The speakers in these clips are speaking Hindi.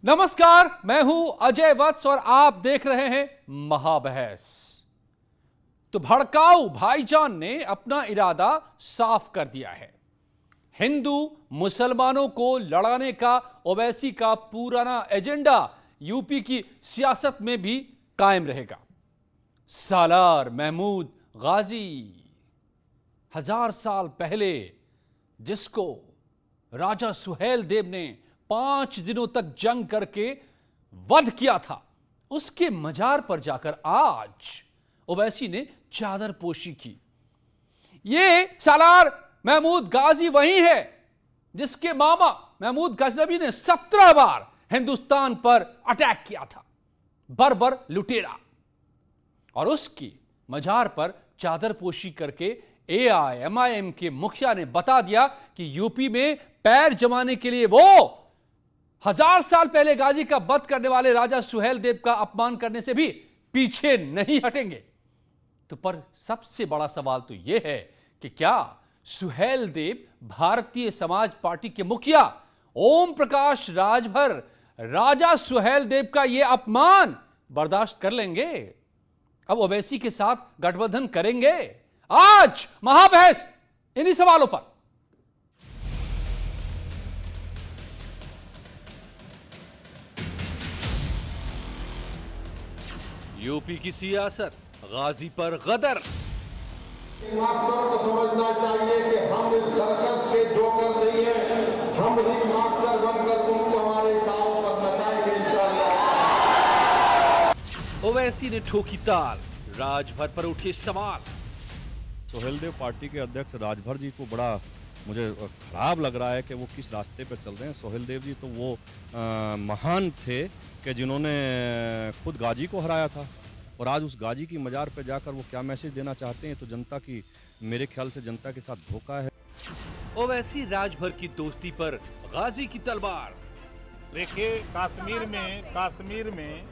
नमस्कार, मैं हूं अजय वत्स और आप देख रहे हैं महाबहस। तो भड़काऊ भाईजान ने अपना इरादा साफ कर दिया है। हिंदू मुसलमानों को लड़ाने का ओवैसी का पुराना एजेंडा यूपी की सियासत में भी कायम रहेगा। सालार महमूद गाजी 1000 साल पहले जिसको राजा सुहेल देव ने 5 दिनों तक जंग करके वध किया था, उसके मजार पर जाकर आज ओवैसी ने चादर पोशी की। ये सालार महमूद गाजी वही है जिसके मामा महमूद गजनबी ने 17 बार हिंदुस्तान पर अटैक किया था, बर्बर लुटेरा। और उसकी मजार पर चादर पोशी करके एआईएमआईएम के मुखिया ने बता दिया कि यूपी में पैर जमाने के लिए वो 1000 साल पहले गाजी का वध करने वाले राजा सुहेल देव का अपमान करने से भी पीछे नहीं हटेंगे। तो पर सबसे बड़ा सवाल तो यह है कि क्या सुहेल देव भारतीय समाज पार्टी के मुखिया ओम प्रकाश राजभर राजा सुहेल देव का यह अपमान बर्दाश्त कर लेंगे? अब ओवैसी के साथ गठबंधन करेंगे? आज महाबहस इन्हीं सवालों पर। यूपी की सियासत, गाजी पर गदर। मास्टर को समझना चाहिए कि हम इस सर्कस के जोकर नहीं हैं। हम रिंग मास्टर बनकर तुमको हमारे गांव पर नचाएंगे इंशाअल्लाह। ओवैसी ने ठोकी ताल, राजभर पर उठे सवाल। सुहेल देव पार्टी के अध्यक्ष राजभर जी को बड़ा मुझे खराब लग रहा है कि वो किस रास्ते पर चल रहे हैं। सुहेल देव जी तो वो महान थे कि जिन्होंने खुद गाजी को हराया था, और आज उस गाजी की मजार पर जाकर वो क्या मैसेज देना चाहते हैं, तो जनता की, मेरे ख्याल से जनता के साथ धोखा है। ओवैसी राजभर की दोस्ती पर गाजी की तलवार। देखिए, कश्मीर में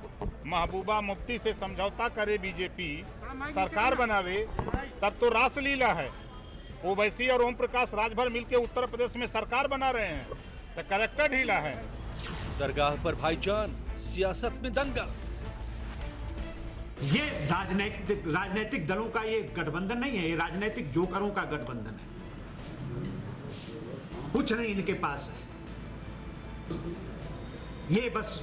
महबूबा मुफ्ती से समझौता करे बीजेपी, सरकार बनावे, तब तो रासलीला है। ओवैसी और ओम प्रकाश राजभर मिलकर उत्तर प्रदेश में सरकार बना रहे हैं, तो करेक्टर ढीला है। दरगाह पर भाईजान, सियासत में दंगल। ये राजनीतिक दलों का ये गठबंधन नहीं है, ये राजनीतिक जोकरों का गठबंधन है। कुछ नहीं इनके पास है, ये बस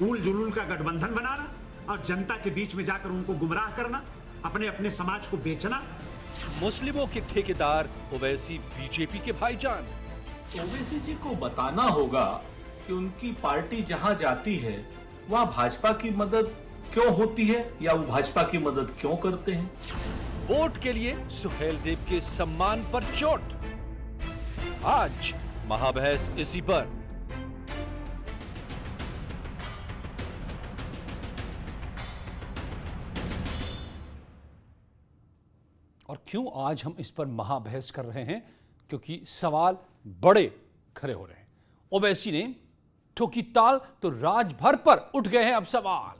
ऊल जुलूल का गठबंधन बनाना और जनता के बीच में जाकर उनको गुमराह करना, अपने अपने समाज को बेचना। मुस्लिमों के ठेकेदार ओवैसी बीजेपी के भाईजान। ओवैसी जी को बताना होगा कि उनकी पार्टी जहां जाती है वहां भाजपा की मदद क्यों होती है, या वो भाजपा की मदद क्यों करते हैं। वोट के लिए सुहेल देव के सम्मान पर चोट। आज महाबहस इसी पर। और क्यों आज हम इस पर महाबहस कर रहे हैं? क्योंकि सवाल बड़े खड़े हो रहे हैं। ओवैसी ने ठोकी ताल तो राजभर पर उठ गए हैं अब सवाल।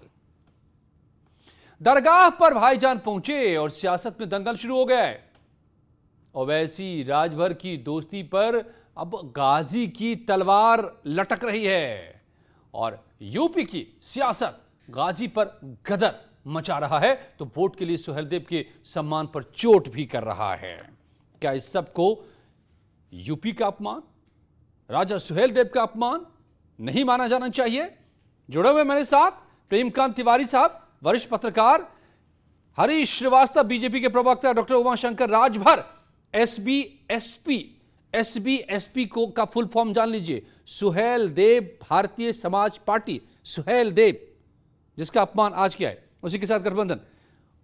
दरगाह पर भाईजान पहुंचे और सियासत में दंगल शुरू हो गया है। ओवैसी राजभर की दोस्ती पर अब गाजी की तलवार लटक रही है और यूपी की सियासत गाजी पर गदर मचा रहा है, तो वोट के लिए सुहेल देव के सम्मान पर चोट भी कर रहा है। क्या इस सब को यूपी का अपमान, राजा सुहेल देव का अपमान नहीं माना जाना चाहिए? जुड़े हुए मेरे साथ प्रेमकांत तिवारी साहब, वरिष्ठ पत्रकार, हरीश श्रीवास्तव बीजेपी के प्रवक्ता, डॉक्टर उमाशंकर राजभर एसबीएसपी को का फुल फॉर्म जान लीजिए, सुहेल देव भारतीय समाज पार्टी, सुहेल देव जिसका अपमान आज किया है, उसी के साथ गठबंधन।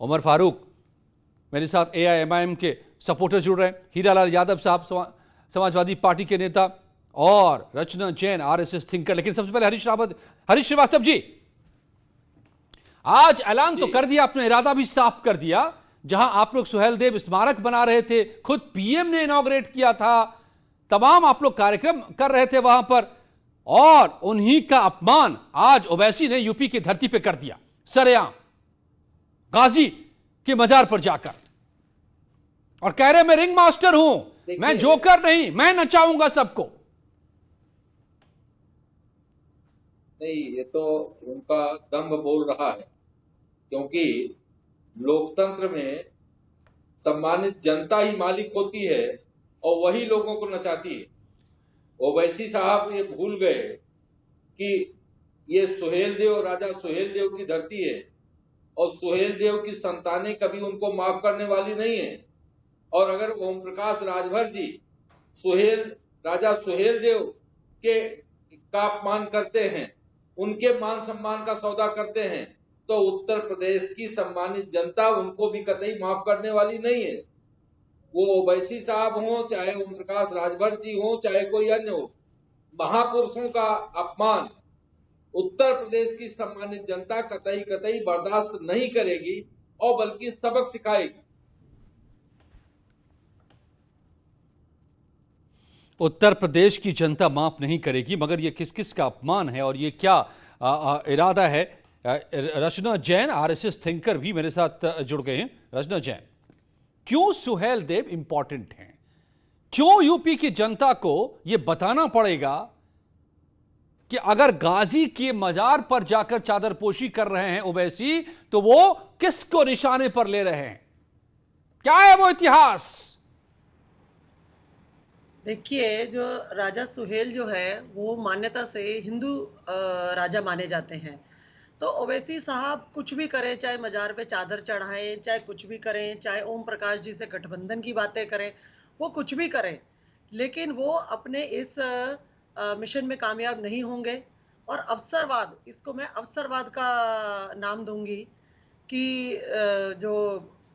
उमर फारूक मेरे साथ एआईएमआईएम के सपोर्टर जुड़ रहे हैं, हीरालाल यादव साहब समाजवादी पार्टी के नेता, और रचना जैन आरएसएस थिंकर। लेकिन सबसे पहले हरीश श्रीवास्तव जी, आज ऐलान तो कर दिया, अपना इरादा भी साफ कर दिया। जहां आप लोग सुहेल देव स्मारक बना रहे थे, खुद पीएम ने इनॉग्रेट किया था, तमाम आप लोग कार्यक्रम कर रहे थे वहां पर, और उन्हीं का अपमान आज ओवैसी ने यूपी की धरती पे कर दिया, सरेआम गाजी के मजार पर जाकर, और कह रहे मैं रिंग मास्टर हूं, मैं जोकर नहीं, मैं नचाऊंगा सबको। नहीं, ये तो उनका दम्भ बोल रहा है, क्योंकि लोकतंत्र में सम्मानित जनता ही मालिक होती है और वही लोगों को नचाती है। ओवैसी साहब ये भूल गए कि ये सुहेल देव, राजा सुहेल देव की धरती है और सुहेल देव की संतानें कभी उनको माफ करने वाली नहीं है। और अगर ओम प्रकाश राजभर जी राजा सुहेल देव के का अपमान करते हैं, उनके मान सम्मान का सौदा करते हैं, तो उत्तर प्रदेश की सम्मानित जनता उनको भी कतई माफ करने वाली नहीं है। वो ओवैसी साहब हो, चाहे ओम प्रकाश राजभर जी हो, चाहे कोई अन्य हो, महापुरुषों का अपमान उत्तर प्रदेश की सम्मानित जनता कतई कतई बर्दाश्त नहीं करेगी और बल्कि सबक सिखाएगी। उत्तर प्रदेश की जनता माफ नहीं करेगी, मगर ये किस किस का अपमान है और ये क्या इरादा है? रचना जैन, आरएसएस थिंकर भी मेरे साथ जुड़ गए हैं। रचना जैन, क्यों सुहेल देव इंपॉर्टेंट हैं? क्यों यूपी की जनता को यह बताना पड़ेगा कि अगर गाजी के मजार पर जाकर चादरपोशी कर रहे हैं ओवैसी, तो वो किसको निशाने पर ले रहे हैं? क्या है वो इतिहास? देखिए, जो राजा सुहेल जो है वो मान्यता से हिंदू राजा माने जाते हैं। तो ओवैसी साहब कुछ भी करें, चाहे मजार पे चादर चढ़ाएं, चाहे कुछ भी करें, चाहे ओम प्रकाश जी से गठबंधन की बातें करें, वो कुछ भी करें, लेकिन वो अपने इस मिशन में कामयाब नहीं होंगे। और अवसरवाद, इसको मैं अवसरवाद का नाम दूंगी कि जो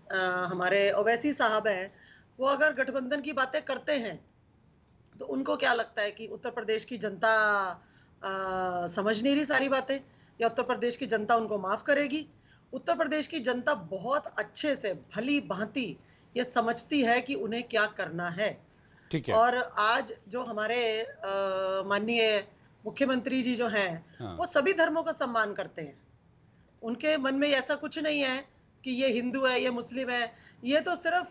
हमारे ओवैसी साहब हैं, वो अगर गठबंधन की बातें करते हैं तो उनको क्या लगता है कि उत्तर प्रदेश की जनता समझ नहीं रही सारी बातें, या उत्तर प्रदेश की जनता उनको माफ करेगी? उत्तर प्रदेश की जनता बहुत अच्छे से भली भांति ये समझती है कि उन्हें क्या करना है। ठीक है। और आज जो हमारे माननीय मुख्यमंत्री जी जो हैं, हाँ। वो सभी धर्मों का सम्मान करते हैं। उनके मन में ऐसा कुछ नहीं है कि ये हिंदू है, ये मुस्लिम है। ये तो सिर्फ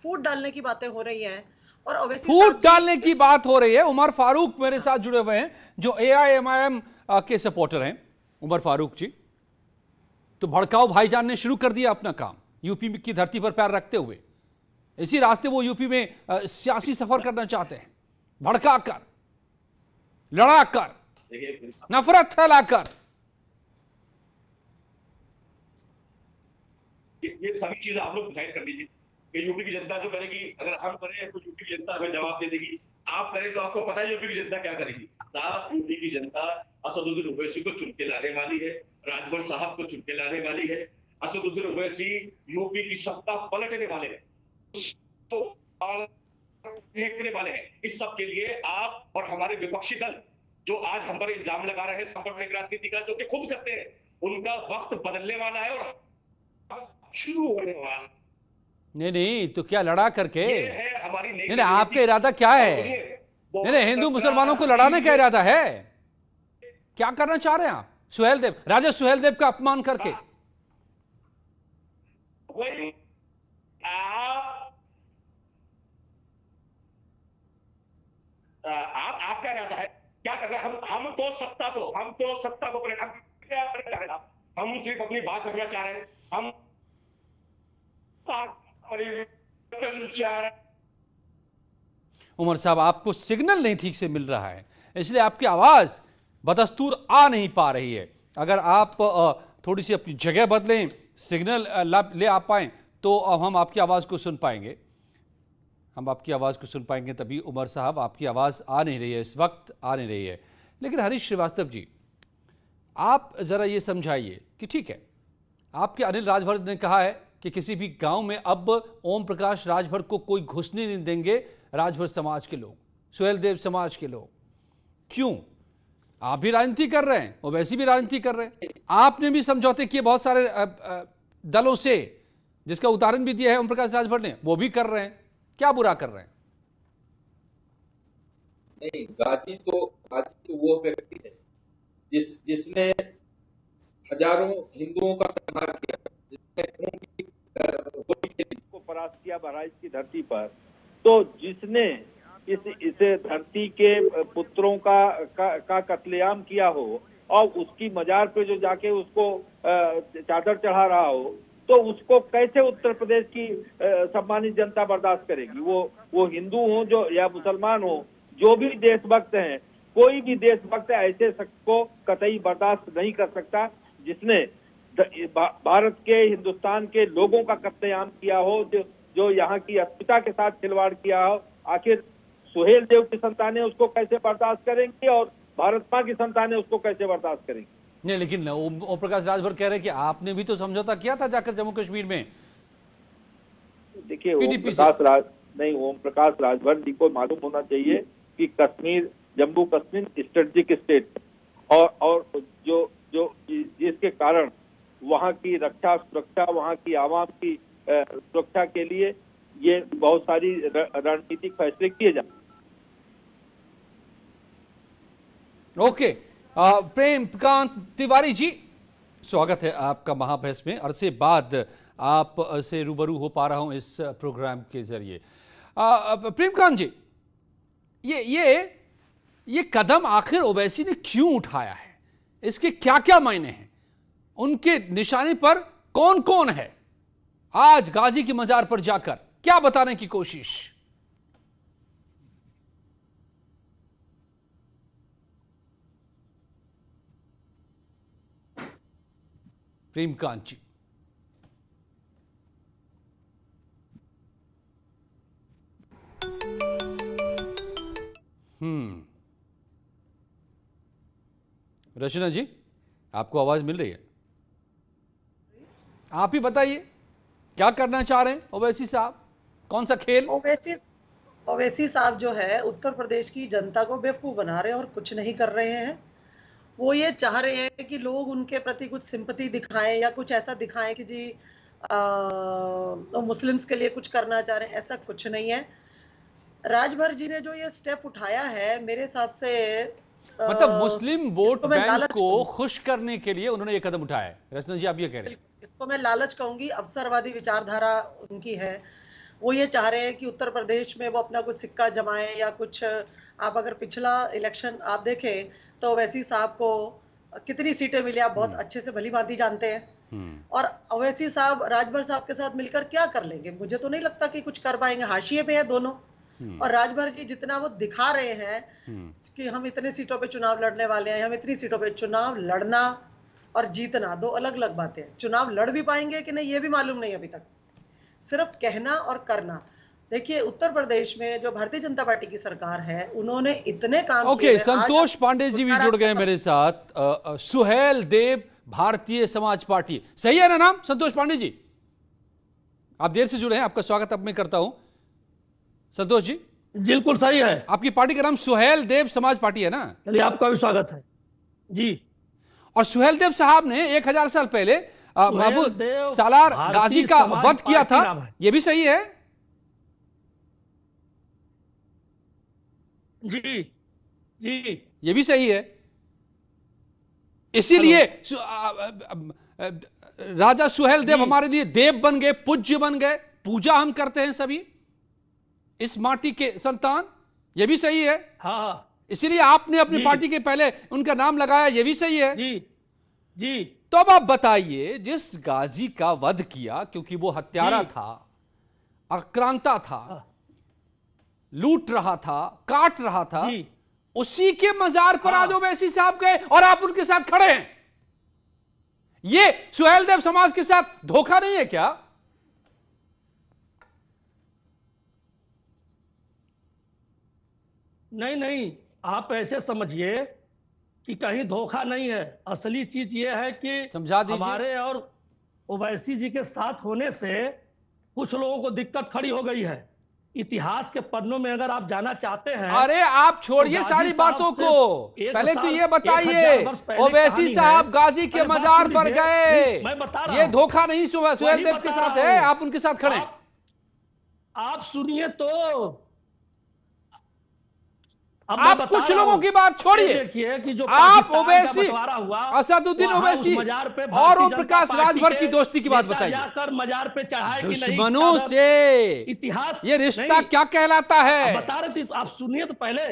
फूट डालने की बातें हो रही हैं। और फूट डालने की बात हो रही है। उमर फारूक मेरे साथ जुड़े हुए हैं, जो AIMIM के सपोर्टर हैं। उमर फारूक जी, तो भड़काऊ भाईजान ने शुरू कर दिया अपना काम यूपी की धरती पर पैर रखते हुए। इसी रास्ते वो यूपी में सियासी सफर करना चाहते हैं, भड़काकर, लड़ाकर, नफरत फैलाकर। ये सभी चीजें आप लोग डिसाइड कर लीजिए कि यूपी की जनता जो करेगी। अगर हम करें तो यूपी की जनता हमें जवाब दे देगी, आप करें तो आपको पता है यूपी की जनता क्या करेगी। साहब, यूपी की जनता असदुद्दीन ओवैसी को चुन के लाने वाली है, राजभर साहब को चुन के लाने वाली है। असदुद्दीन ओवैसी यूपी की सत्ता पलटने वाले हैं, तो फेंकने वाले हैं। इस सब के लिए आप और हमारे विपक्षी दल जो आज हम पर इल्जाम लगा रहे हैं सांप्रदायिक राजनीति का, जो कि खुद करते हैं, उनका वक्त बदलने वाला है और शुरू होने वाला। नहीं, तो क्या लड़ा करके? है हमारी नहीं, आपका इरादा क्या है? नहीं, हिंदू मुसलमानों को लड़ाने का इरादा है? क्या करना चाह रहे हैं आप? सुहेल देव, राजा सुहेल देव का अपमान करके? वही आपका इरादा है। क्या कर रहे हैं? हम तो सत्ता को हम सिर्फ अपनी बात करना चाह रहे हैं। हम उमर साहब, आपको सिग्नल नहीं ठीक से मिल रहा है, इसलिए आपकी आवाज बदस्तूर आ नहीं पा रही है। अगर आप थोड़ी सी अपनी जगह बदलें, सिग्नल ले आ पाएं, तो अब हम आपकी आवाज को सुन पाएंगे। तभी उमर साहब, आपकी आवाज आ नहीं रही है, इस वक्त आ नहीं रही है। लेकिन हरीश श्रीवास्तव जी, आप जरा ये समझाइए कि ठीक है, आपके अनिल राजभर ने कहा है कि किसी भी गांव में अब ओम प्रकाश राजभर को कोई घुसने नहीं देंगे, राजभर समाज के लोग, सुहेल देव समाज के लोग। क्यों? आप भी राजनीति कर रहे हैं, ओवैसी भी राजनीति कर रहे हैं, आपने भी समझौते किए बहुत सारे दलों से, जिसका उदाहरण भी दिया है ओम प्रकाश राजभर ने, वो भी कर रहे हैं। क्या बुरा कर रहे हैं? नहीं, गाजी तो वो व्यक्ति है जिसने हजारों हिंदुओं का संहार किया, को परास्त किया बहराइच की धरती पर। तो जिसने इस धरती के पुत्रों का कत्लेआम किया हो, और उसकी मजार पे जो जाके उसको चादर चढ़ा रहा हो, तो उसको कैसे उत्तर प्रदेश की सम्मानित जनता बर्दाश्त करेगी? वो हिंदू हो जो या मुसलमान हो, जो भी देशभक्त हैं, कोई भी देशभक्त ऐसे शख्स को कतई बर्दाश्त नहीं कर सकता जिसने भारत के, हिंदुस्तान के लोगों का कत्लेआम किया हो, जो यहाँ की अस्मिता के साथ खिलवाड़ किया हो। आखिर सुहेल देव की संतानें उसको कैसे बर्दाश्त करेंगी और भारत माँ की संतानें उसको कैसे बर्दाश्त करेंगी? नहीं, लेकिन ओम प्रकाश राजभर कह रहे हैं कि आपने भी तो समझौता किया था जाकर जम्मू कश्मीर में। देखिए, ओम प्रकाश राजभर जी को मालूम होना चाहिए कि कश्मीर, जम्मू कश्मीर स्ट्रेटेजिक स्टेट और जो जिसके कारण वहाँ की रक्षा सुरक्षा, वहाँ की आवाम की सुरक्षा के लिए ये बहुत सारी रणनीतिक फैसले किए जाते। ओके, प्रेमकांत तिवारी जी, स्वागत है आपका महाबहस में। अरसे बाद आप से रूबरू हो पा रहा हूं इस प्रोग्राम के जरिए। प्रेमकांत जी, ये कदम आखिर ओवैसी ने क्यों उठाया है? इसके क्या क्या मायने हैं? उनके निशाने पर कौन कौन है? आज गाजी की मजार पर जाकर क्या बताने की कोशिश? प्रेमकांत जी, रचना जी, आपको आवाज मिल रही है? आप ही बताइए, क्या करना चाह रहे हैं ओवैसी साहब? कौन सा खेल? ओवैसी साहब जो है उत्तर प्रदेश की जनता को बेवकूफ बना रहे हैं और कुछ नहीं कर रहे हैं। वो ये चाह रहे हैं कि लोग उनके प्रति कुछ सिंपैथी दिखाएं या कुछ ऐसा दिखाएं कि जी मुस्लिम्स के लिए कुछ करना चाह रहे हैं। ऐसा कुछ नहीं है। राजभर जी ने जो ये स्टेप उठाया है, मेरे हिसाब से मतलब मुस्लिम वोट बैंक को खुश करने के लिए उन्होंने ये कदम उठाया है। रचना जी, आप ये कह रहे हैं? इसको मैं लालच कहूंगी। अवसरवादी विचारधारा उनकी है। वो ये चाह रहे हैं कि उत्तर प्रदेश में वो अपना कुछ सिक्का जमाएं या कुछ। आप अगर पिछला इलेक्शन आप देखें तो ओवैसी साहब को कितनी सीटें मिली आप बहुत अच्छे से भली भांति जानते हैं। और ओवैसी साहब राजभर साहब के साथ मिलकर क्या कर लेंगे? मुझे तो नहीं लगता कि कुछ कर पाएंगे। हाशिए पे है दोनों। और राजभर जी जितना वो दिखा रहे हैं कि हम इतने सीटों पे चुनाव लड़ने वाले हैं, हम इतनी सीटों पे, चुनाव लड़ना और जीतना दो अलग अलग बातें हैं। चुनाव लड़ भी पाएंगे कि नहीं ये भी मालूम नहीं अभी तक। सिर्फ कहना और करना। देखिए, उत्तर प्रदेश में जो भारतीय जनता पार्टी की सरकार है, उन्होंने इतने काम किए हैं। संतोष पांडे जी भी जुड़ गए मेरे साथ। सुहेल देव, भारतीय समाज पार्टी, सही है ना नाम? संतोष पांडे जी, आप देर से जुड़े हैं, आपका स्वागत अब मैं करता हूं। संतोष जी, बिल्कुल सही है। आपकी पार्टी का नाम सुहेल देव समाज पार्टी है ना? चलिए, आपका भी स्वागत है जी। और सुहेल देव साहब ने 1000 साल पहले महमूद सालार गाजी का वध किया था, यह भी सही है? जी जी, ये भी सही है। इसीलिए राजा सुहेल देव हमारे लिए देव बन गए, पूज्य बन गए। पूजा हम करते हैं सभी इस माटी के संतान, ये भी सही है। हाँ, इसीलिए आपने अपनी पार्टी के पहले उनका नाम लगाया, ये भी सही है। जी जी। तो अब आप बताइए, जिस गाजी का वध किया, क्योंकि वो हत्यारा था, आक्रांता था, लूट रहा था, काट रहा था, उसी के मजार पर आज ओवैसी साहब गए और आप उनके साथ खड़े हैं। ये सुहेल देव समाज के साथ धोखा नहीं है क्या? नहीं नहीं, आप ऐसे समझिए कि कहीं धोखा नहीं है। असली चीज ये है कि समझा दीजिए। हमारे और ओवैसी जी के साथ होने से कुछ लोगों को दिक्कत खड़ी हो गई है। इतिहास के पन्नों में अगर आप जाना चाहते हैं, अरे आप छोड़िए सारी बातों को, पहले तो ये बताइए, ओवैसी साहब गाजी के मजार पर गए, मैं बता रहा हूं, ये धोखा नहीं सुहेल देव के साथ है, आप उनके साथ खड़े। आप सुनिए तो, आप कुछ लोगों की बात छोड़िए। देखिए कि जो आप ओवैसी, हुआ, असदुद्दीन ओवैसी और ओम प्रकाश राजभर की दोस्ती की बात बताइए। जाकर मजार पे चढ़ाए कि नहीं, दुश्मनों से इतिहास ये रिश्ता क्या कहलाता है? बता रहे थे, आप सुनिए तो पहले।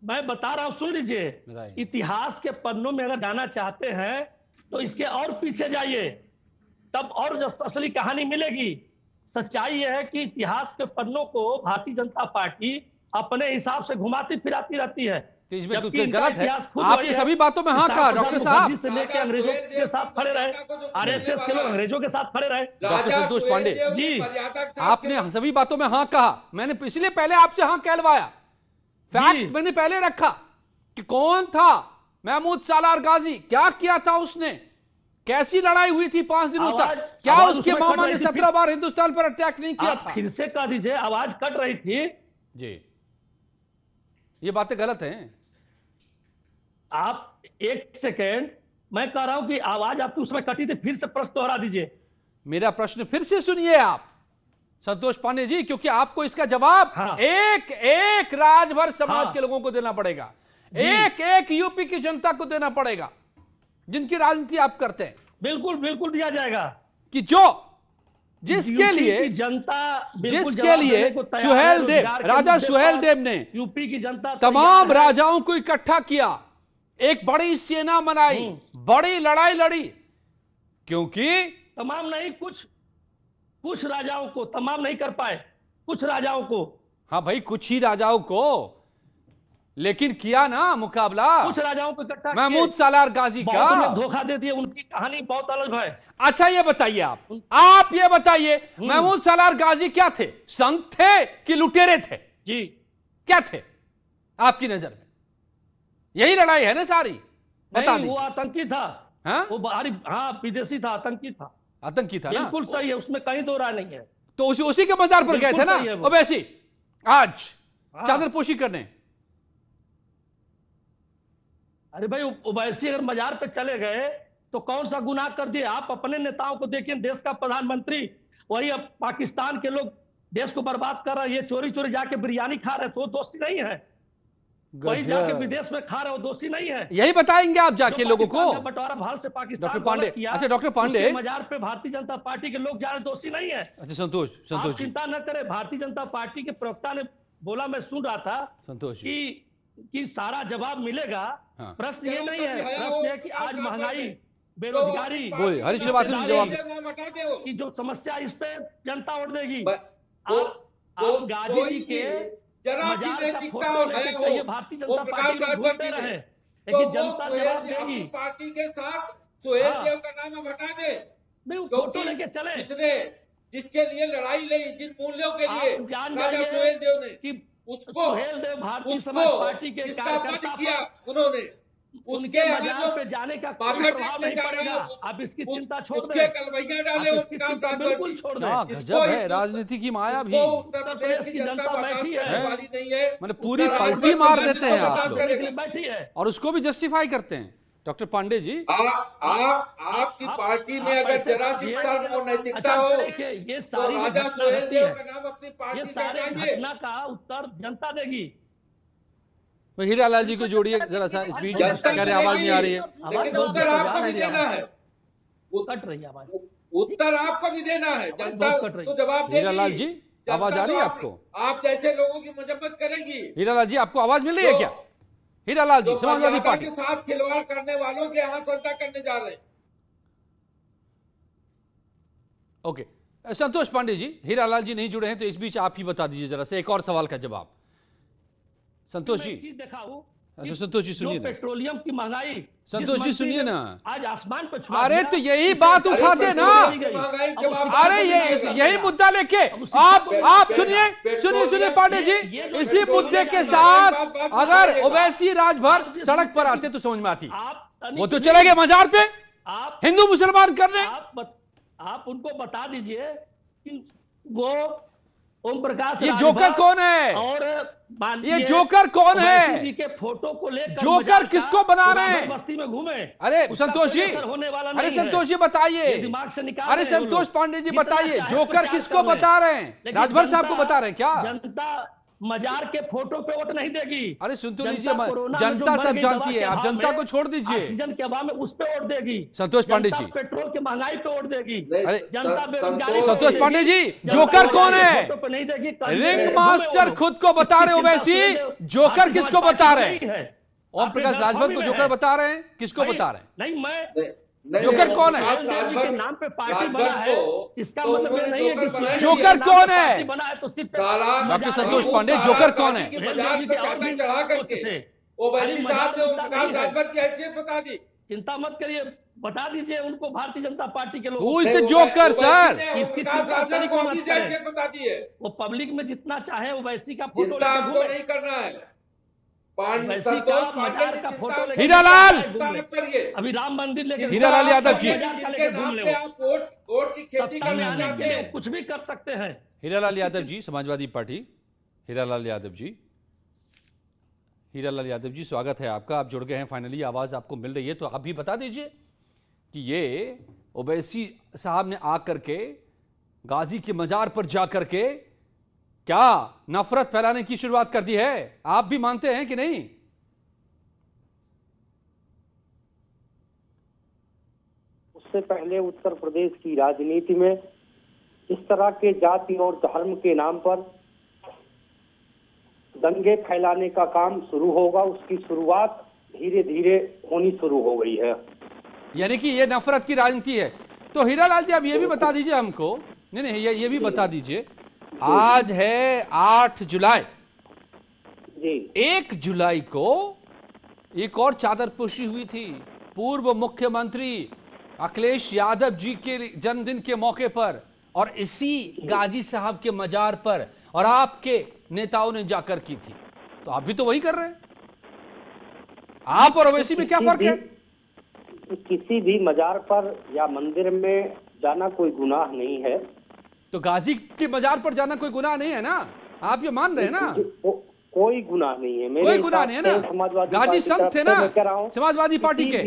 मैं बता रहा हूं, सुन लीजिए। इतिहास के पन्नों में अगर जाना चाहते हैं तो इसके और पीछे जाइए, तब और जो असली कहानी मिलेगी। सच्चाई यह है कि इतिहास के पन्नों को भारतीय जनता पार्टी अपने हिसाब से घुमाती फिराती रहती है। तो इसमें कुछ गलत है। आपने सभी बातों में हाँ कहा डॉक्टर साहब। से लेकर अंग्रेजों के साथ खड़े रहे, आरएसएस के लोग अंग्रेजों के साथ खड़े रहे। डॉक्टर संतोष पांडे जी, आपने सभी बातों में हाँ कहा, मैंने इसलिए पहले आपसे हाँ कहलवाया। फैक्ट मैंने पहले रखा कि कौन था महमूद सालार गाजी, क्या किया था उसने, कैसी लड़ाई हुई थी 5 दिनों तक, क्या उसके मामा ने 17 बार हिंदुस्तान पर अटैक नहीं किया था। फिर से कह दीजिए, आवाज कट रही थी जी, ये बातें गलत हैं। आप एक सेकेंड, मैं कह रहा हूं कि आवाज आपकी उसमें कटी थी, फिर से प्रश्न दोहरा दीजिए। मेरा प्रश्न फिर से सुनिए आप संतोष पांडे जी, क्योंकि आपको इसका जवाब एक राजभर समाज के लोगों को देना पड़ेगा, एक यूपी की जनता को देना पड़ेगा, जिनकी राजनीति आप करते हैं। बिल्कुल बिल्कुल दिया जाएगा कि जिसके लिए जनता, जिसके लिए सुहेल देव, राजा सुहेल देव ने यूपी की जनता तमाम राजाओं को इकट्ठा किया, एक बड़ी सेना बनाई, बड़ी लड़ाई लड़ी, क्योंकि तमाम नहीं, कुछ राजाओं को, तमाम नहीं कर पाए, कुछ राजाओं को। हाँ भाई, कुछ ही राजाओं को, लेकिन किया ना मुकाबला, कुछ राजाओं को इकट्ठा, महमूद सालार गाजी का धोखा दे दिया, उनकी कहानी बहुत अलग है। अच्छा ये बताइए आप ये बताइए, महमूद सालार गाजी क्या थे, संत थे कि लुटेरे थे? जी, क्या थे आपकी नजर में? यही लड़ाई है ना सारी, बता दीजिए। वो आतंकी था, वो बाहरी, विदेशी था, आतंकी था ना? बिल्कुल सही है, उसमें कहीं दो राय नहीं है। तो उसी के मजार पर गए थे ना ओवैसी आज चादरपोशी करने। अरे भाई, ओवैसी अगर मजार पे चले गए तो कौन सा गुनाह कर दिए? आप अपने नेताओं को देखिए, देश का प्रधानमंत्री, वही अब पाकिस्तान के लोग देश को बर्बाद कर रहे हैं, ये चोरी चोरी जाके बिरयानी खा रहे, तो वो दोषी नहीं है। वही जाके विदेश में खा रहे, वो दोषी नहीं है। यही बताएंगे आप जाके लोगों को? बंटवारा भारत से पाकिस्तान डॉक्टर पांडे, अच्छा डॉक्टर पांडे, मजार पे भारतीय जनता पार्टी के लोग जा रहे, दोषी नहीं है। अच्छा संतोष चिंता न करें, भारतीय जनता पार्टी के प्रवक्ता ने बोला, मैं सुन रहा था, संतोष कि सारा जवाब मिलेगा। प्रश्न ये नहीं है, प्रश्न है कि आज महंगाई, बेरोजगारी, की जो समस्या, इस पे जनता वोट देगी। आप गाजी जी के भारतीय जनता पार्टी को ढूंढते रहे, लेकिन जनता जवाब देगी। पार्टी के साथ सुहेल देव का नाम हटा दे, फोटो लेके चले, जिसके लिए लड़ाई लड़ी, जिन मूल्यों के लिए राजा सुहेल देव ने, कि उसको सुहेल देव भारतीय समाज पार्टी के कार्यकर्ता किया उन्होंने, उनके मजार पे जाने का कोई प्रभाव नहीं पड़ेगा। आप इसकी चिंता छोड़ दें, उसके कलवैया डाले, बिल्कुल छोड़ दें। गजब है राजनीति की माया भी। उत्तर प्रदेश की जनता बैठी है, वाली नहीं है, मैंने पूरी पलटी मार देते हैं आप लोग, बैठी है, और उसको भी जस्टिफाई करते हैं। डॉक्टर पांडे जी, आपकी पार्टी में अगर जरा सी शर्म और नैतिकता हो, ये सारी राजा सुहेल देव का नाम अपनी पार्टी, ये सारी घटना का उत्तर जनता देगी। हीरा लाल जी को जोड़िए जरा सा, इस बीच आवाज नहीं आ रही है, लेकिन उत्तर आपको भी देना है, कट रही है आवाज, उत्तर आपको भी देना है, जनता तो जवाब देगी। हीरा लाल जी, आवाज आ रही है आपको? आप जैसे लोगों की मजम्मत करेगी। हीरा लाल जी, आपको आवाज मिल रही है क्या? हीरा लाल जी, समाजवादी पार्टी के साथ खिलवाड़ करने वालों के यहाँ श्रद्धा करने जा रहे हैं। ओके, संतोष पांडे जी, हीरा लाल जी नहीं जुड़े हैं, तो इस बीच आप ही बता दीजिए जरा सा एक और सवाल का जवाब। संतोष जी, अच्छा संतोष जी सुनिए, पेट्रोलियम की महंगाई, संतोष जी सुनिए ना, आज आसमान पर, अरे तो यही बात उठाते ना, अरे यही मुद्दा लेके आप सुनिए पांडे जी, इसी मुद्दे के साथ अगर ओवैसी राजभर सड़क पर आते तो समझ में आती। वो तो चले गए मजार पे हिंदू मुसलमान करने। आप उनको बता दीजिए कि वो ओम प्रकाश, ये जोकर कौन है, और ये जोकर कौन है, जी के फोटो को लेकर जोकर किसको बना रहे हैं? बस्ती में घूमे। अरे संतोष जी, होने वाला अरे संतोष जी बताइए, दिमाग से निकाल, अरे संतोष पांडे जी बताइए, जोकर किसको बता रहे हैं? राजभर साहब को बता रहे हैं क्या? मजार के फोटो पे वोट नहीं देगी। अरे सुन तो लीजिए, जनता सब जानती है, आप जनता को छोड़ दीजिए। ऑक्सीजन के अभाव में उस पे वोट देगी। संतोष पांडे जी, पेट्रोल की महंगाई पे वोट देगी। अरे जनता बेरोजगारी। संतोष पांडे जी, जोकर कौन है? नहीं देगी। रिंग मास्टर खुद को बता रहे हो वैसी, जोकर किसको बता रहे हैं? ओम प्रकाश राजभर को जोकर बता रहे हैं, किसको बता रहे हैं? नहीं, मैं जोकर कौन है? के नाम पे पार्टी बना है, इसका मतलब ये नहीं है कि जोकर कौन है? बना है तो सिर्फ डॉक्टर संतोष पांडे, जोकर कौन है? चढ़ा करके ओवैसी साहब ने ओम प्रकाश राजभर की हैसियत बता दी। चिंता मत करिए, बता दीजिए उनको भारतीय जनता पार्टी के लोग। Who is the joker, sir? इसकी बता दी है। वो पब्लिक में जितना चाहे ओवैसी का फोटो चिंता आपको नहीं करना है। हीरालाल, अभी राम मंदिर लेके हीरालाल यादव जी, वोट की खेती करना चाहते हैं, कुछ भी कर सकते हैं। हीरालाल यादव जी, समाजवादी पार्टी, हीरालाल यादव जी, हीरालाल यादव जी, स्वागत है आपका। आप जुड़ गए हैं, फाइनली आवाज आपको मिल रही है, तो आप भी बता दीजिए कि ये ओवैसी साहब ने आकर के गाजी के मजार पर जाकर के क्या नफरत फैलाने की शुरुआत कर दी है? आप भी मानते हैं कि नहीं? उससे पहले उत्तर प्रदेश की राजनीति में इस तरह के जाति और धर्म के नाम पर दंगे फैलाने का काम शुरू होगा, उसकी शुरुआत धीरे धीरे होनी शुरू हो गई है। यानी कि ये नफरत की राजनीति है। तो हीरालाल जी, आप ये भी बता दीजिए हमको, नहीं ये भी बता दीजिए, आज है 8 जुलाई जी, 1 जुलाई को एक और चादरपोशी हुई थी पूर्व मुख्यमंत्री अखिलेश यादव जी के जन्मदिन के मौके पर, और इसी गाजी साहब के मजार पर, और आपके नेताओं ने जाकर की थी। तो आप भी तो वही कर रहे हैं। आप और ओवैसी में क्या फर्क है? किसी भी मजार पर या मंदिर में जाना कोई गुनाह नहीं है। तो गाजी के मजार पर जाना कोई गुनाह नहीं है ना? आप ये मान रहे हैं ना? कोई गुनाह नहीं है, कोई गुनाह नहीं है ना? गाजी संत थे ना समाजवादी पार्टी के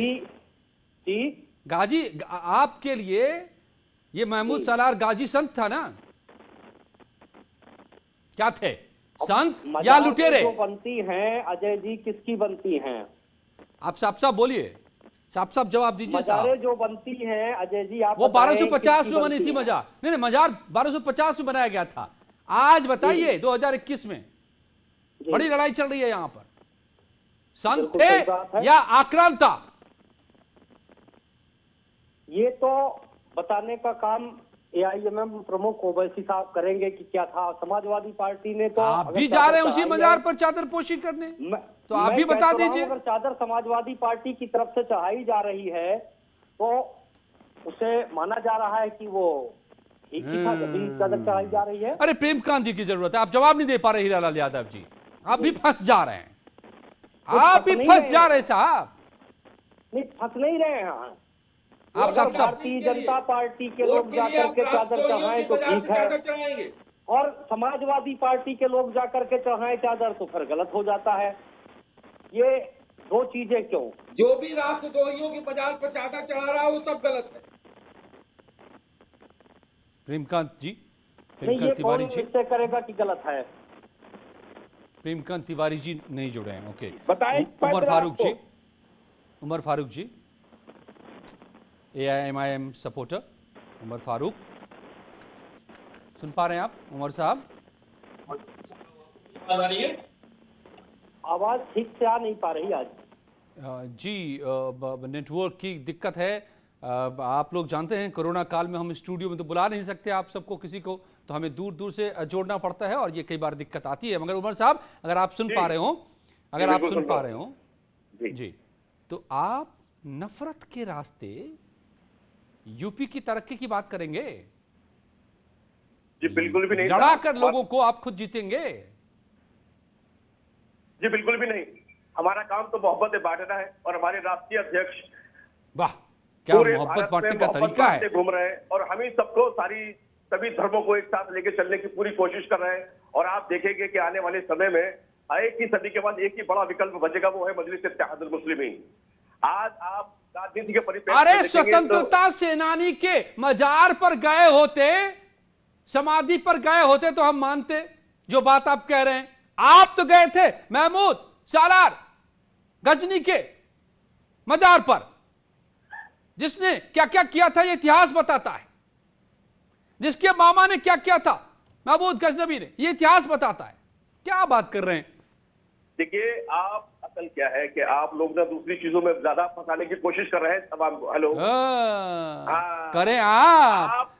जी। गाजी, आपके लिए ये महमूद सालार गाजी संत था ना? क्या थे, संत या लुटेरे? जो बनती हैं अजय जी, किसकी बनती हैं? आप साफ बोलिए, साफ जवाब दीजिए साहब। जो बनती है अजय जी, आप वो 1250 में बनी थी मजार। नहीं, मजार 1250 में बनाया गया था। आज बताइए 2021 में बड़ी लड़ाई चल रही है यहां पर। संत थे या आक्रांता? ये तो बताने का काम एआईएमएम प्रमुख ओवैसी साहब करेंगे कि क्या था। समाजवादी पार्टी ने तो, आप भी जा रहे हैं उसी मजार पर चादरपोशी करने, तो आप भी बता दीजिए। अगर चादर समाजवादी पार्टी की तरफ से चढ़ाई जा रही है तो उसे माना जा रहा है कि वो ठीक ही था, जब भी चादर चढ़ाई जा रही है। अरे प्रेमकांत जी की जरूरत है, आप जवाब नहीं दे पा रहे हीरालाल यादव जी। आप भी फंस जा रहे हैं, आप भी फंस जा रहे साहब। नहीं, फंस नहीं रहे हैं आप सब भारतीय जनता पार्टी के लोग जाकर के चादर चढ़ाएं तो ठीक है, और समाजवादी पार्टी के लोग जाकर के चढ़ाएं चादर तो फिर गलत हो जाता है। ये दो चीजें क्यों? जो भी राष्ट्रद्रोहियों के बाजार पर चादर चढ़ा रहा है वो सब गलत है। प्रेमकांत जी, प्रेमकांत तिवारी जी निश्चय करेगा कि गलत है। प्रेमकांत तिवारी जी नहीं जुड़े हैं, ओके। बताएं उमर फारूक जी, AIMIM सपोर्टर उमर फारूक, सुन पा रहे हैं आप उमर साहब? आवाज ठीक से आ नहीं पा रही आज जी। नेटवर्क की दिक्कत है। आप लोग जानते हैं कोरोना काल में हम स्टूडियो में तो बुला नहीं सकते आप सबको, किसी को, तो हमें दूर दूर से जोड़ना पड़ता है और ये कई बार दिक्कत आती है। मगर उमर साहब, अगर आप सुन पा रहे हो, जी, तो आप नफरत के रास्ते यूपी की तरक्की की बात करेंगे? जी बिल्कुल भी नहीं। लड़ा कर लोगों को आप खुद जीतेंगे? जी बिल्कुल भी नहीं। हमारा काम तो मोहब्बत बांटना है, और हमारे राष्ट्रीय अध्यक्ष वाह, क्या मोहब्बत बांटने का तरीका है। घूम रहे हैं और हम ही सबको, सभी धर्मों को एक साथ लेके चलने की पूरी कोशिश कर रहे हैं। और आप देखेंगे कि आने वाले समय में एक ही सदी के बाद एक ही बड़ा विकल्प बचेगा, वो है मजलिस इत्तेहादुल मुस्लिमीन। आज आप राजनीति के परिप्रेक्ष्य, अरे स्वतंत्रता सेनानी के मजार पर गए होते, समाधि पर गए होते तो हम मानते जो बात आप कह रहे हैं, आप तो गए थे महमूद सालार गजनी के मजार पर, जिसने क्या क्या किया था ये इतिहास बताता है, जिसके मामा ने क्या किया था महमूद गजनबी ने, ये इतिहास बताता है। क्या बात कर रहे हैं? देखिए, आप असल क्या है कि आप लोग ना दूसरी चीजों में ज्यादा फंसाने की कोशिश कर रहे हैं। अब आप हेलो करें आप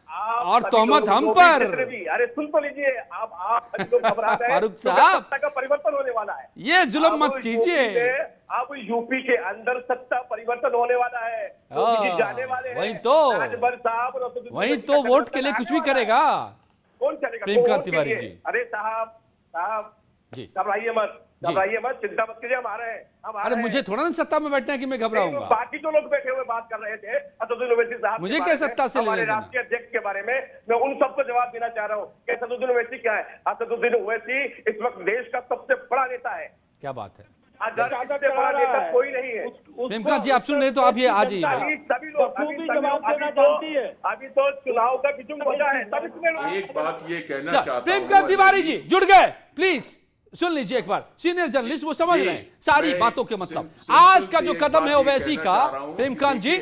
और तोहमत हम पर। अरे सुन तो लीजिए, आप घबरा रहे हैं। फारूक साहब, सत्ता का परिवर्तन होने वाला है, ये जुल्म मत कीजिए। अब यूपी के अंदर सत्ता परिवर्तन होने वाला है, तो जाने वाले हैं। वही तो, राजभर साहब वही तो वोट के लिए कुछ भी करेगा। कौन चलेगा? प्रेमकांत तिवारी जी। अरे साहब जी, घबराइए मत, चिंता मत कीजिए, हम आ रहे हैं। अरे मुझे थोड़ा ना सत्ता में बैठना है कि मैं घबराऊंगा। बाकी जो लोग बैठे हुए बात कर रहे थे असदुद्दीन ओवैसी साहब, मुझे क्या सत्ता से हमारे राष्ट्रीय अध्यक्ष के बारे में, मैं उन सबको जवाब देना चाह रहा हूँ कि असदुद्दीन ओवैसी क्या है। असदुद्दीन ओवैसी इस वक्त देश का सबसे बड़ा नेता है। क्या बात है? सबसे बड़ा नेता कोई नहीं है। प्रेमकांत जी, आप सुन रहे तो आप ये आ जाइए। सभी लोग अभी तो चुनाव का बिजुम बजा है। एक बात ये कहना चाहता हूं, प्रेमकांत तिवारी जी जुड़ गए, प्लीज सुन लीजिए एक बार। सीनियर जर्नलिस्ट, वो समझ रहे हैं सारी बातों के मतलब। आज का जो कदम है ओवैसी का, प्रेमकांत जी,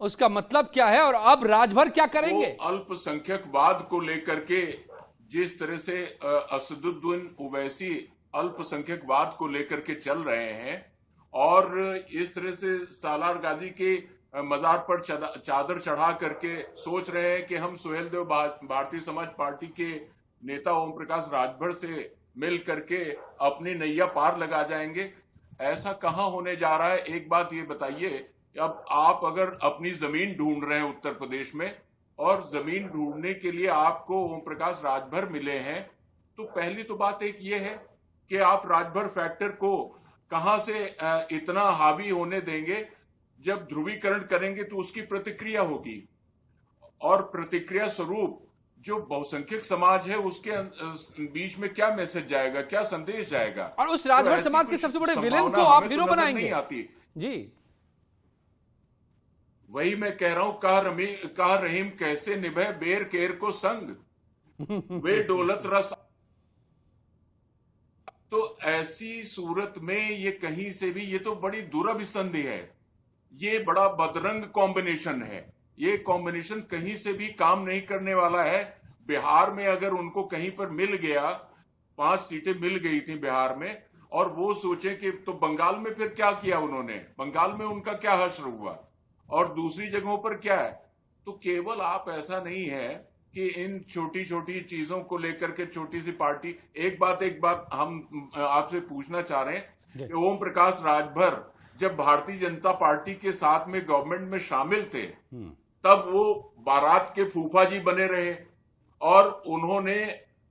उसका मतलब क्या है और अब राजभर क्या करेंगे? अल्पसंख्यकवाद को लेकर के जिस तरह से असदुद्दीन ओवैसी अल्पसंख्यकवाद को लेकर के चल रहे हैं और इस तरह से सालार गाजी के मजार पर चादर चढ़ा करके सोच रहे हैं कि हम सुहेल देव भारतीय समाज पार्टी के नेता ओम प्रकाश राजभर से मिल करके अपनी नैया पार लगा जाएंगे, ऐसा कहां होने जा रहा है? एक बात ये बताइए, अब आप अगर अपनी जमीन ढूंढ रहे हैं उत्तर प्रदेश में और जमीन ढूंढने के लिए आपको ओम प्रकाश राजभर मिले हैं, तो पहली तो बात एक ये है कि आप राजभर फैक्टर को कहां से इतना हावी होने देंगे? जब ध्रुवीकरण करेंगे तो उसकी प्रतिक्रिया होगी, और प्रतिक्रिया स्वरूप जो बहुसंख्यक समाज है उसके बीच में क्या मैसेज जाएगा, क्या संदेश जाएगा? और उस राजभर समाज के सबसे बड़े विलेन को आप हीरो बनाएंगे? नहीं आती जी। वही मैं कह रहा हूं, कहा रहीम कैसे निभे बेर केर को संग, वे डोलत रस। तो ऐसी सूरत में ये कहीं से भी, ये तो बड़ी दुरभिसंधि है, ये बड़ा बदरंग कॉम्बिनेशन है। ये कॉम्बिनेशन कहीं से भी काम नहीं करने वाला है। बिहार में अगर उनको कहीं पर मिल गया, 5 सीटें मिल गई थी बिहार में, और वो सोचे कि तो बंगाल में फिर क्या किया उन्होंने, बंगाल में उनका क्या हश्र हुआ और दूसरी जगहों पर क्या है? तो केवल आप ऐसा नहीं है कि इन छोटी छोटी चीजों को लेकर के छोटी सी पार्टी। एक बात हम आपसे पूछना चाह रहे हैं कि ओम प्रकाश राजभर जब भारतीय जनता पार्टी के साथ में गवर्नमेंट में शामिल थे, तब वो बारात के फूफा जी बने रहे, और उन्होंने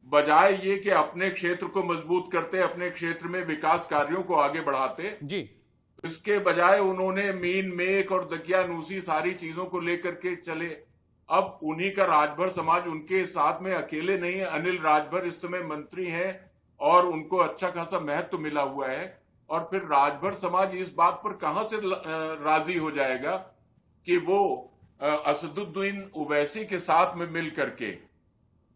बजाय ये कि अपने क्षेत्र को मजबूत करते, अपने क्षेत्र में विकास कार्यों को आगे बढ़ाते जी, इसके बजाय उन्होंने मीन मेक और दकियानूसी सारी चीजों को लेकर के चले। अब उन्हीं का राजभर समाज उनके साथ में अकेले नहीं है। अनिल राजभर इस समय मंत्री हैं और उनको अच्छा खासा महत्व मिला हुआ है, और फिर राजभर समाज इस बात पर कहां से राजी हो जाएगा कि वो असदुद्दीन ओवैसी के साथ में मिल करके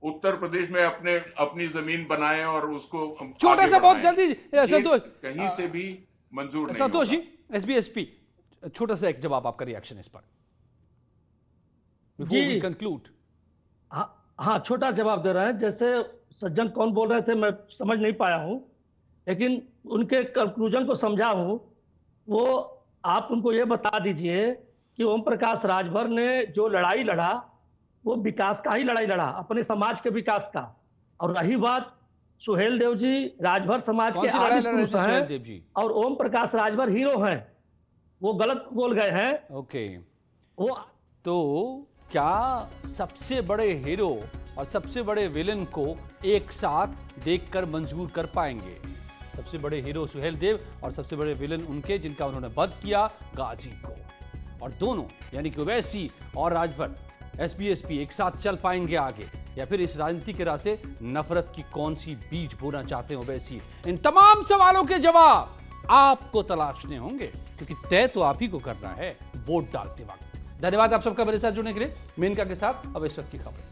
उत्तर प्रदेश में अपनी जमीन बनाए और उसको छोटा सा बहुत जल्दी संतोष, कहीं से भी मंजूर नहीं। संतोष जी, एसबीएसपी, छोटा सा एक जवाब, आपका रिएक्शन इस पर बिफोर वी कंक्लूड। हाँ, छोटा जवाब दे रहे हैं। जैसे सज्जन कौन बोल रहे थे मैं समझ नहीं पाया हूं, लेकिन उनके कंक्लूजन को समझा हूं। वो आप उनको ये बता दीजिए कि ओम प्रकाश राजभर ने जो लड़ाई लड़ा वो विकास का ही लड़ाई लड़ा, अपने समाज के विकास का। और रही बात सुहेल देव जी राजभर समाज के आदि पुरुष हैं और ओम प्रकाश राजभर हीरो हैं, वो गलत बोल गए हैं। ओके, वो तो क्या सबसे बड़े हीरो और सबसे बड़े विलेन को एक साथ देखकर मंजूर कर पाएंगे? सबसे बड़े हीरो सुहेल देव और सबसे बड़े विलेन उनके जिनका उन्होंने वध किया, गाजी को, और दोनों यानी कि ओवैसी और राजभर एसबीएसपी एक साथ चल पाएंगे आगे, या फिर इस राजनीति के राह से नफरत की कौन सी बीज बोना चाहते हैं ओवैसी? इन तमाम सवालों के जवाब आपको तलाशने होंगे, क्योंकि तय तो आप ही को करना है वोट डालते वक्त। धन्यवाद आप सबका मेरे साथ जुड़ने के लिए। मेनका के साथ अब इस वक्त की खबर।